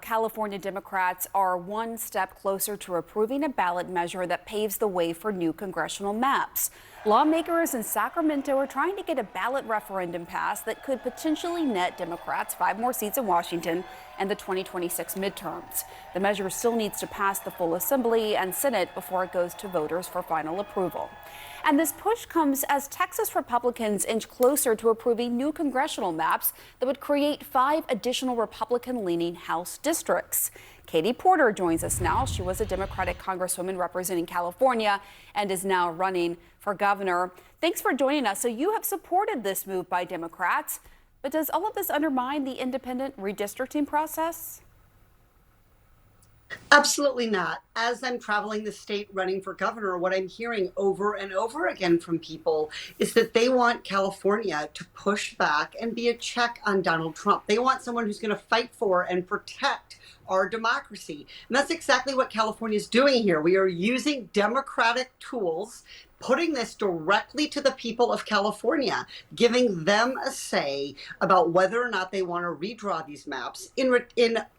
California Democrats are one step closer to approving a ballot measure that paves the way for new congressional maps. Lawmakers in Sacramento are trying to get a ballot referendum passed that could potentially net Democrats 5 more seats in Washington and the 2026 midterms. The measure still needs to pass the full Assembly and Senate before it goes to voters for final approval. And this push comes as Texas Republicans inch closer to approving new congressional maps that would create 5 additional Republican-leaning House districts. Katie Porter joins us now. She was a Democratic Congresswoman representing California and is now running for governor. Thanks for joining us. So you have supported this move by Democrats, but does all of this undermine the independent redistricting process? Absolutely not. As I'm traveling the state running for governor, what I'm hearing over and over again from people is that they want California to push back and be a check on Donald Trump. They want someone who's going to fight for and protect our democracy. And that's exactly what California is doing here. We are using democratic tools, putting this directly to the people of California, giving them a say about whether or not they want to redraw these maps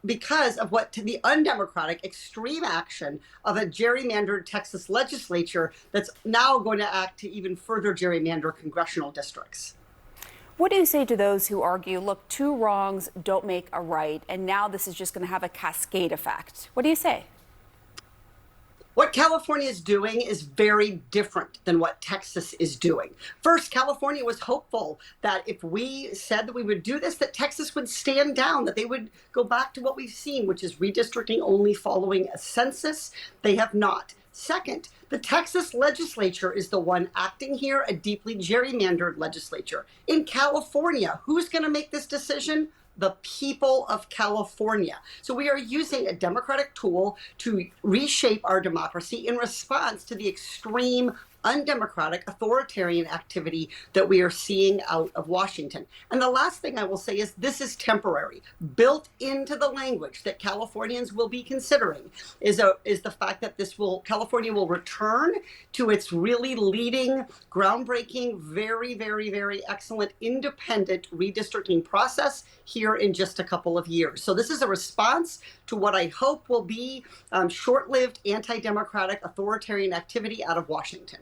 because of what to the undemocratic extreme action of a gerrymandered Texas legislature that's now going to act to even further gerrymander congressional districts. What do you say to those who argue, look, 2 wrongs don't make a right, and now this is just going to have a cascade effect? What do you say? What California is doing is very different than what Texas is doing. First, California was hopeful that if we said that we would do this, that Texas would stand down, that they would go back to what we've seen, which is redistricting only following a census. They have not. Second, the Texas legislature is the one acting here, a deeply gerrymandered legislature. In California, who's going to make this decision? The people of California. So we are using a democratic tool to reshape our democracy in response to the extreme undemocratic authoritarian activity that we are seeing out of Washington. And the last thing I will say is this is temporary. Built into the language that Californians will be considering is the fact that California will return to its really leading, groundbreaking, very, very, very excellent independent redistricting process here in just a couple of years. So this is a response to what I hope will be short-lived anti-democratic authoritarian activity out of Washington.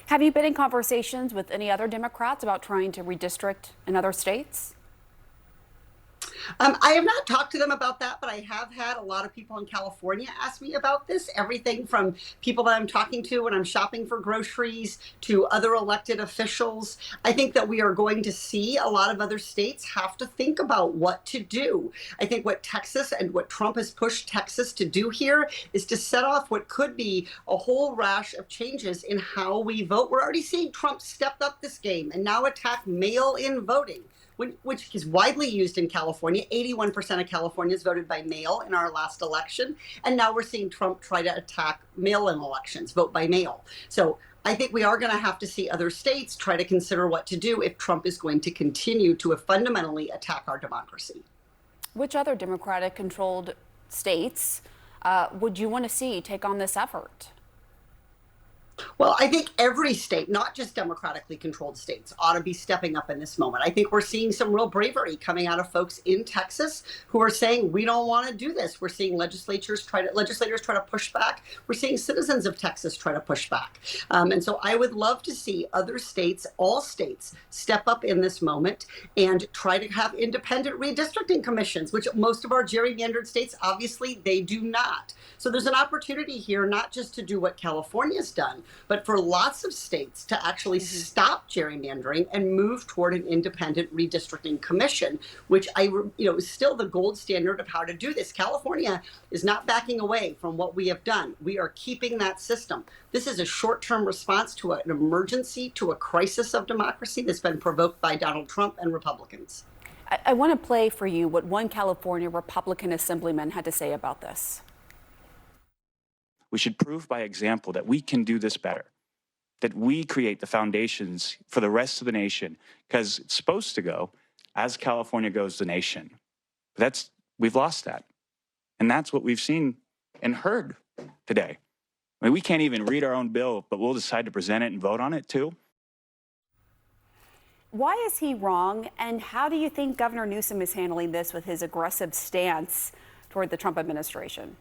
Have you been in conversations with any other Democrats about trying to redistrict in other states? I have not talked to them about that, but I have had a lot of people in California ask me about this. Everything from people that I'm talking to when I'm shopping for groceries to other elected officials. I think that we are going to see a lot of other states have to think about what to do. I think what Texas and what Trump has pushed Texas to do here is to set off what could be a whole rash of changes in how we vote. We're already seeing Trump step up this game and now attack mail-in voting, which is widely used in California. 81% of Californians voted by mail in our last election. And now we're seeing Trump try to attack mail-in elections, vote by mail. So I think we are going to have to see other states try to consider what to do if Trump is going to continue to fundamentally attack our democracy. Which other Democratic-controlled states would you want to see take on this effort? Well, I think every state, not just democratically controlled states, ought to be stepping up in this moment. I think we're seeing some real bravery coming out of folks in Texas who are saying, we don't want to do this. We're seeing legislators try to push back. We're seeing citizens of Texas try to push back. And so I would love to see other states, all states, step up in this moment and try to have independent redistricting commissions, which most of our gerrymandered states, obviously, they do not. So there's an opportunity here, not just to do what California's done, but for lots of states to actually stop gerrymandering and move toward an independent redistricting commission, which is still the gold standard of how to do this. California is not backing away from what we have done. We are keeping that system. This is a short-term response to an emergency, to a crisis of democracy that's been provoked by Donald Trump and Republicans. I want to play for you what one California Republican assemblyman had to say about this. We should prove by example that we can do this better, that we create the foundations for the rest of the nation, because it's supposed to go as California goes the nation. We've lost that. And that's what we've seen and heard today. I mean, we can't even read our own bill, but we'll decide to present it and vote on it too. Why is he wrong? And how do you think Governor Newsom is handling this with his aggressive stance toward the Trump administration?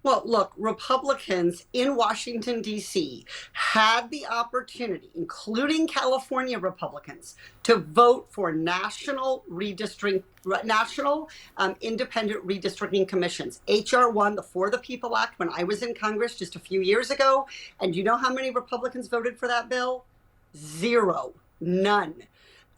Well, look, Republicans in Washington, D.C. had the opportunity, including California Republicans, to vote for national independent redistricting commissions. H.R. 1, the For the People Act, when I was in Congress just a few years ago. And you know how many Republicans voted for that bill? Zero. None.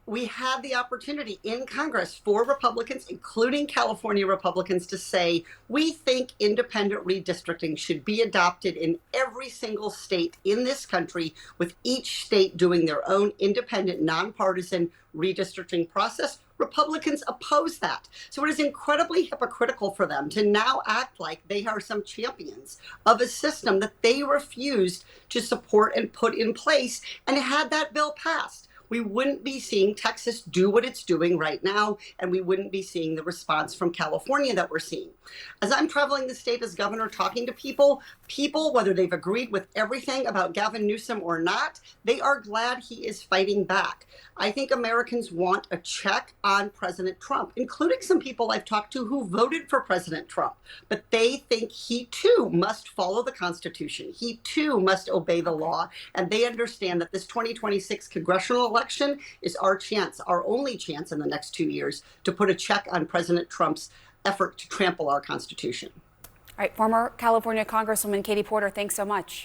We had the opportunity in Congress for Republicans, including California Republicans, to say, we think independent redistricting should be adopted in every single state in this country, with each state doing their own independent, nonpartisan redistricting process. Republicans oppose that. So it is incredibly hypocritical for them to now act like they are some champions of a system that they refused to support and put in place. And had that bill passed, we wouldn't be seeing Texas do what it's doing right now, and we wouldn't be seeing the response from California that we're seeing. As I'm traveling the state as governor, talking to people, whether they've agreed with everything about Gavin Newsom or not, they are glad he is fighting back. I think Americans want a check on President Trump, including some people I've talked to who voted for President Trump, but they think he too must follow the Constitution. He too must obey the law, and they understand that this 2026 congressional election is our chance, our only chance in the next 2 years, to put a check on President Trump's effort to trample our Constitution. All right, former California Congresswoman Katie Porter, thanks so much.